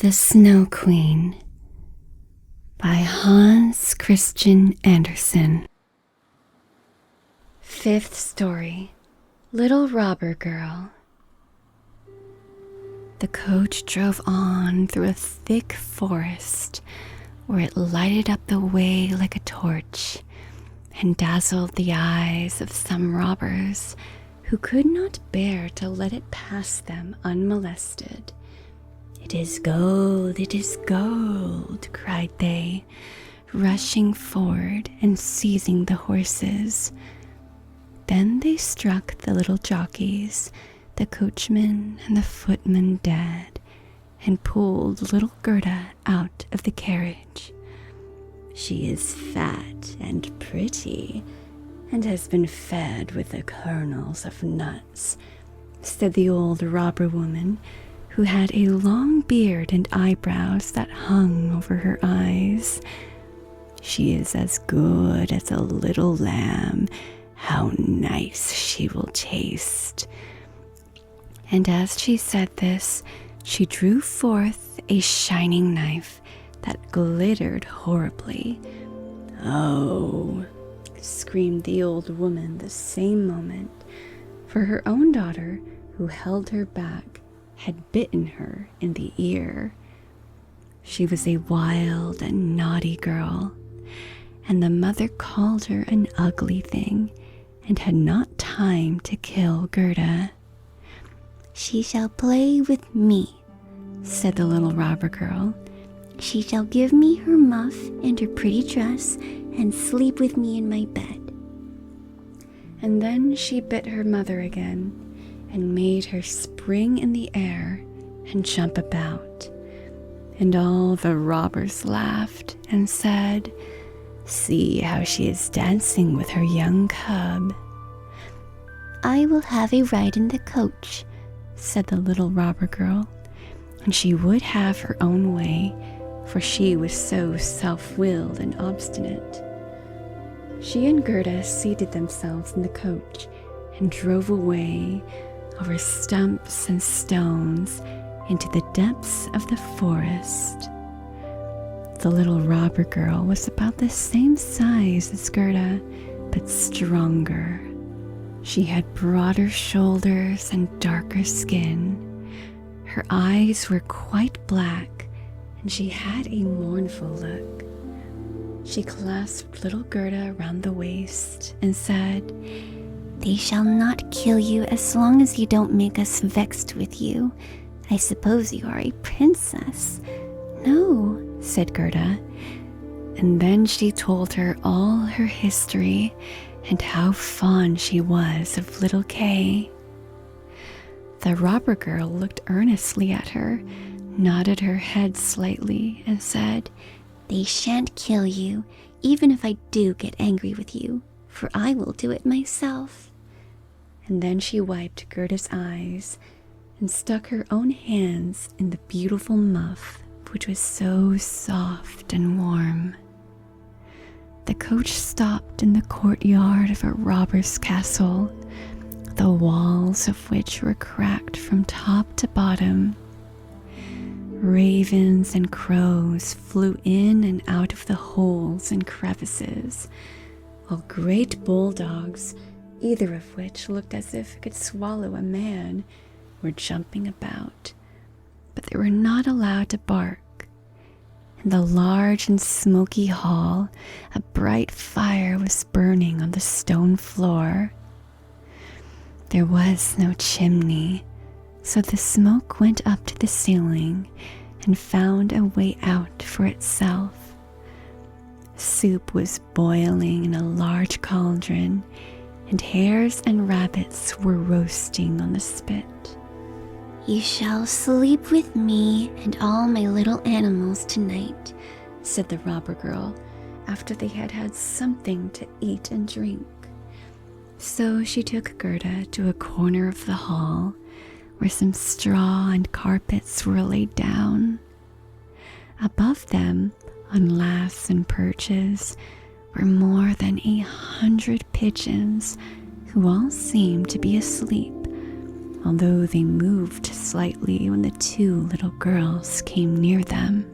The Snow Queen by Hans Christian Andersen. Fifth story, Little Robber Girl. The coach drove on through a thick forest where it lighted up the way like a torch and dazzled the eyes of some robbers who could not bear to let it pass them unmolested. "It is gold," cried they, rushing forward and seizing the horses. Then they struck the little jockeys, the coachman and the footman dead, and pulled little Gerda out of the carriage. "She is fat and pretty, and has been fed with the kernels of nuts," said the old robber woman, who had a long beard and eyebrows that hung over her eyes. "She is as good as a little lamb. How nice she will taste." And as she said this, she drew forth a shining knife that glittered horribly. "Oh!" screamed the old woman the same moment, for her own daughter, who held her back, had bitten her in the ear. She was a wild and naughty girl, and the mother called her an ugly thing and had not time to kill Gerda. "She shall play with me," said the little robber girl. "She shall give me her muff and her pretty dress and sleep with me in my bed." And then she bit her mother again and made her spring in the air and jump about. And all the robbers laughed and said, "See how she is dancing with her young cub." "I will have a ride in the coach," said the little robber girl, and she would have her own way, for she was so self-willed and obstinate. She and Gerda seated themselves in the coach and drove away over stumps and stones into the depths of the forest. The little robber girl was about the same size as Gerda, but stronger. She had broader shoulders and darker skin. Her eyes were quite black, and she had a mournful look. She clasped little Gerda around the waist and said, "They shall not kill you as long as you don't make us vexed with you. I suppose you are a princess." "No," said Gerda. And then she told her all her history and how fond she was of little Kay. The robber girl looked earnestly at her, nodded her head slightly, and said, "They shan't kill you, even if I do get angry with you, for I will do it myself." And then she wiped Gerda's eyes and stuck her own hands in the beautiful muff, which was so soft and warm. The coach stopped in the courtyard of a robber's castle, the walls of which were cracked from top to bottom. Ravens and crows flew in and out of the holes and crevices, while great bulldogs, either of which looked as if it could swallow a man, were jumping about, but they were not allowed to bark. In the large and smoky hall, a bright fire was burning on the stone floor. There was no chimney, so the smoke went up to the ceiling and found a way out for itself. Soup was boiling in a large cauldron, and hares and rabbits were roasting on the spit. "You shall sleep with me and all my little animals tonight," said the robber girl, after they had had something to eat and drink. So she took Gerda to a corner of the hall where some straw and carpets were laid down. Above them, on laths and perches, were more than 100 pigeons, who all seemed to be asleep, although they moved slightly when the two little girls came near them.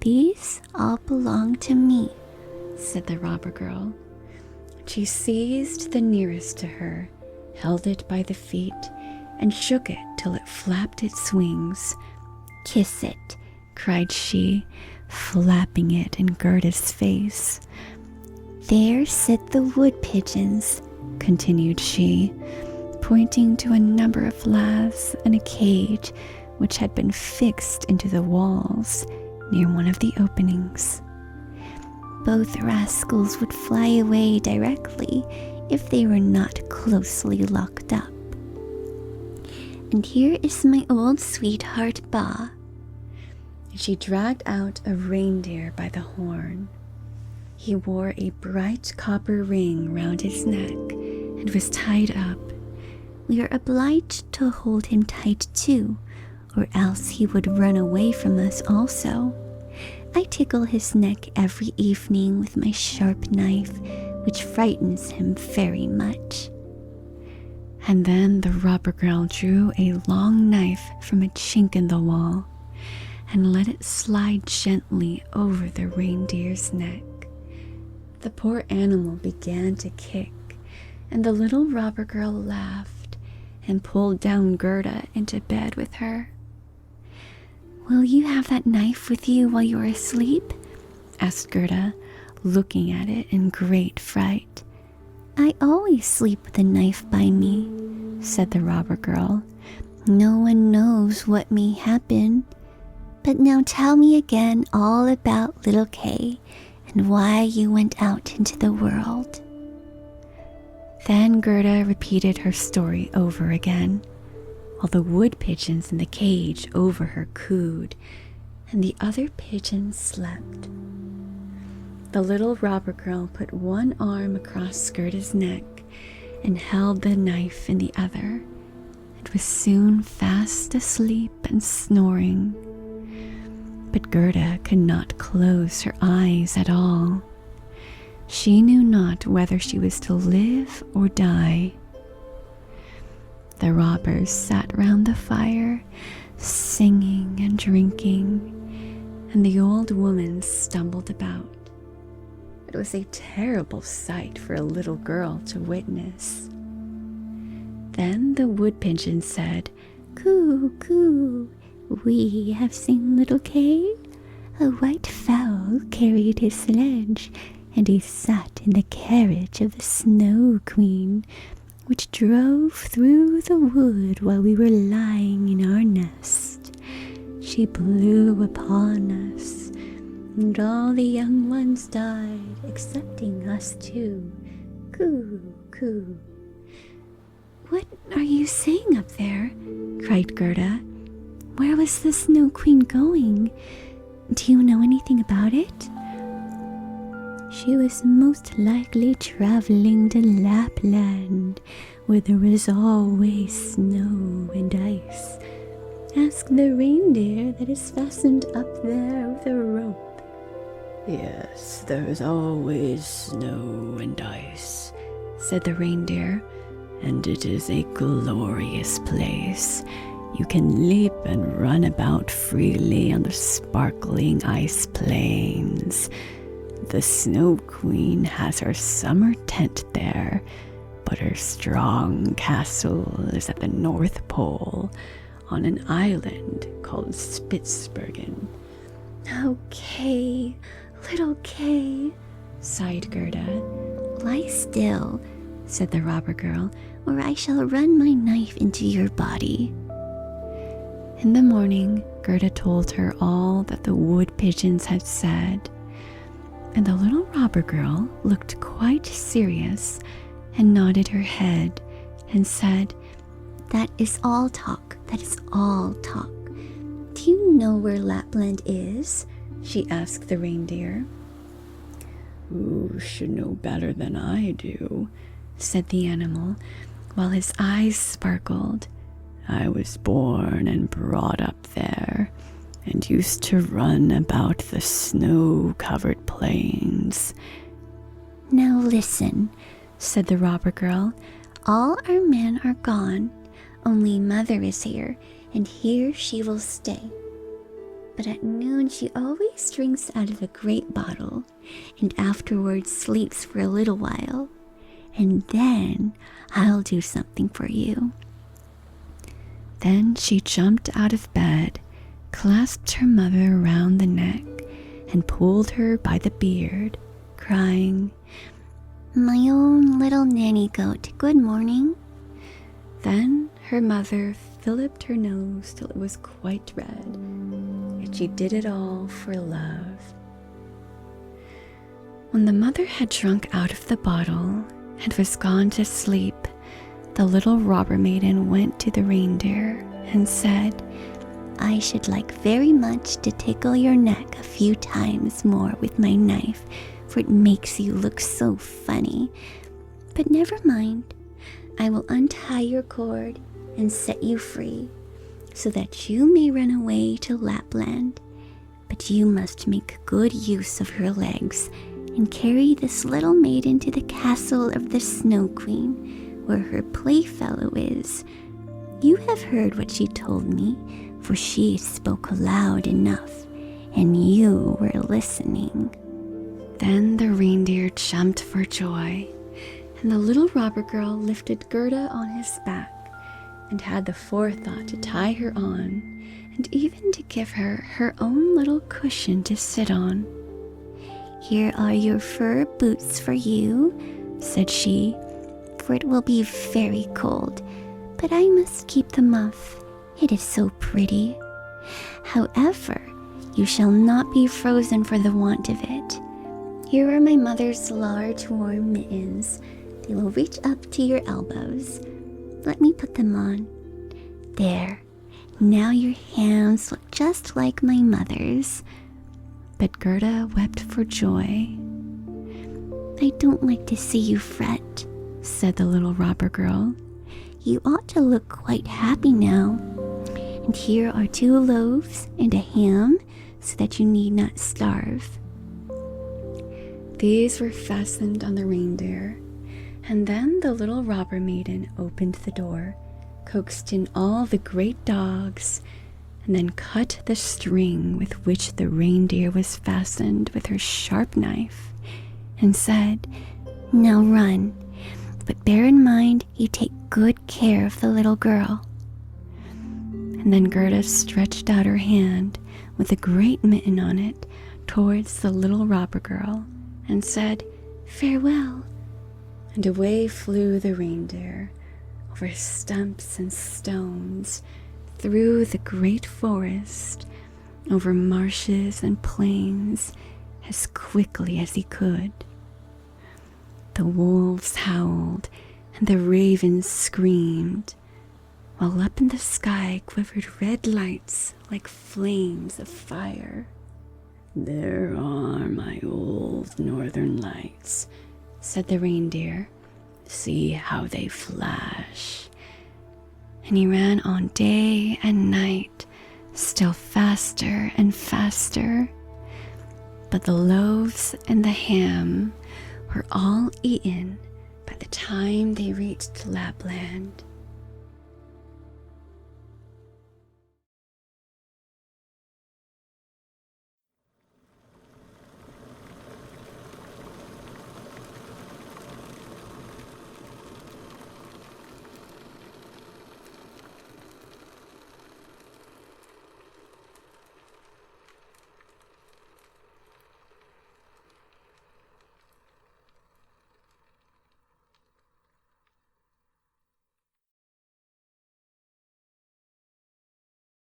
"These all belong to me," said the robber girl. She seized the nearest to her, held it by the feet, and shook it till it flapped its wings. "Kiss it," cried she, flapping it in Gerda's face. "There sit the wood pigeons," continued she, pointing to a number of laths and a cage which had been fixed into the walls near one of the openings. "Both rascals would fly away directly if they were not closely locked up. And here is my old sweetheart Ba." She dragged out a reindeer by the horn. He wore a bright copper ring round his neck and was tied up. "We are obliged to hold him tight too, or else he would run away from us also. I tickle his neck every evening with my sharp knife, which frightens him very much." And then the robber girl drew a long knife from a chink in the wall and let it slide gently over the reindeer's neck. The poor animal began to kick, and the little robber girl laughed and pulled down Gerda into bed with her. "Will you have that knife with you while you are asleep?" asked Gerda, looking at it in great fright. "I always sleep with a knife by me," said the robber girl. "No one knows what may happen. But now tell me again all about little Kay and why you went out into the world." Then Gerda repeated her story over again, while the wood pigeons in the cage over her cooed, and the other pigeons slept. The little robber girl put one arm across Gerda's neck and held the knife in the other, and was soon fast asleep and snoring. But Gerda could not close her eyes at all. She knew not whether she was to live or die. The robbers sat round the fire, singing and drinking, and the old woman stumbled about. It was a terrible sight for a little girl to witness. Then the wood pigeon said, "Coo, coo, we have seen little Kay. A white fowl carried his sledge, and he sat in the carriage of the Snow Queen, which drove through the wood while we were lying in our nest. She blew upon us, and all the young ones died, excepting us two. Coo, coo." "What are you saying up there?" cried Gerda. "Where was the Snow Queen going? Do you know anything about it?" "She was most likely traveling to Lapland, where there is always snow and ice. Ask the reindeer that is fastened up there with a rope." "Yes, there is always snow and ice," said the reindeer, "and it is a glorious place. You can leap and run about freely on the sparkling ice plains. The Snow Queen has her summer tent there, but her strong castle is at the North Pole, on an island called Spitzbergen." "Oh, Kay, little Kay," sighed Gerda. "Lie still," said the robber girl, "or I shall run my knife into your body." In the morning, Gerda told her all that the wood pigeons had said, and the little robber girl looked quite serious and nodded her head and said, "That is all talk, that is all talk. Do you know where Lapland is?" she asked the reindeer. "Who should know better than I do?" said the animal, while his eyes sparkled. "I was born and brought up there, and used to run about the snow-covered plains." "Now listen," said the robber girl. All our men are gone, only Mother is here, and here she will stay. But at noon she always drinks out of a great bottle, and afterwards sleeps for a little while, and then I'll do something for you." Then she jumped out of bed, clasped her mother around the neck, and pulled her by the beard, crying, "My own little nanny goat, good morning." Then her mother filliped her nose till it was quite red, and she did it all for love. When the mother had drunk out of the bottle and was gone to sleep, the little robber maiden went to the reindeer and said, "I should like very much to tickle your neck a few times more with my knife, for it makes you look so funny. But never mind, I will untie your cord and set you free, so that you may run away to Lapland. But you must make good use of her legs and carry this little maiden to the castle of the Snow Queen, where her playfellow is. You have heard what she told me, for she spoke loud enough, and you were listening." Then the reindeer jumped for joy, and the little robber girl lifted Gerda on his back, and had the forethought to tie her on, and even to give her her own little cushion to sit on. "Here are your fur boots for you," said she, "for it will be very cold, but I must keep them off. It is so pretty. However, you shall not be frozen for the want of it. Here are my mother's large warm mittens. They will reach up to your elbows. Let me put them on. There, now your hands look just like my mother's." But Gerda wept for joy. "I don't like to see you fret," said the little robber girl. "You ought to look quite happy now. And here are 2 loaves and a ham, so that you need not starve." These were fastened on the reindeer, and then the little robber maiden opened the door, coaxed in all the great dogs, and then cut the string with which the reindeer was fastened with her sharp knife, and said, "Now run, but bear in mind you take good care of the little girl." And then Gerda stretched out her hand with a great mitten on it towards the little robber girl, and said, "Farewell." And away flew the reindeer, over stumps and stones, through the great forest, over marshes and plains, as quickly as he could. The wolves howled, and the ravens screamed, while up in the sky quivered red lights like flames of fire. "There are my old northern lights," said the reindeer. "See how they flash." And he ran on day and night, still faster and faster. But the loaves and the ham were all eaten by the time they reached Lapland.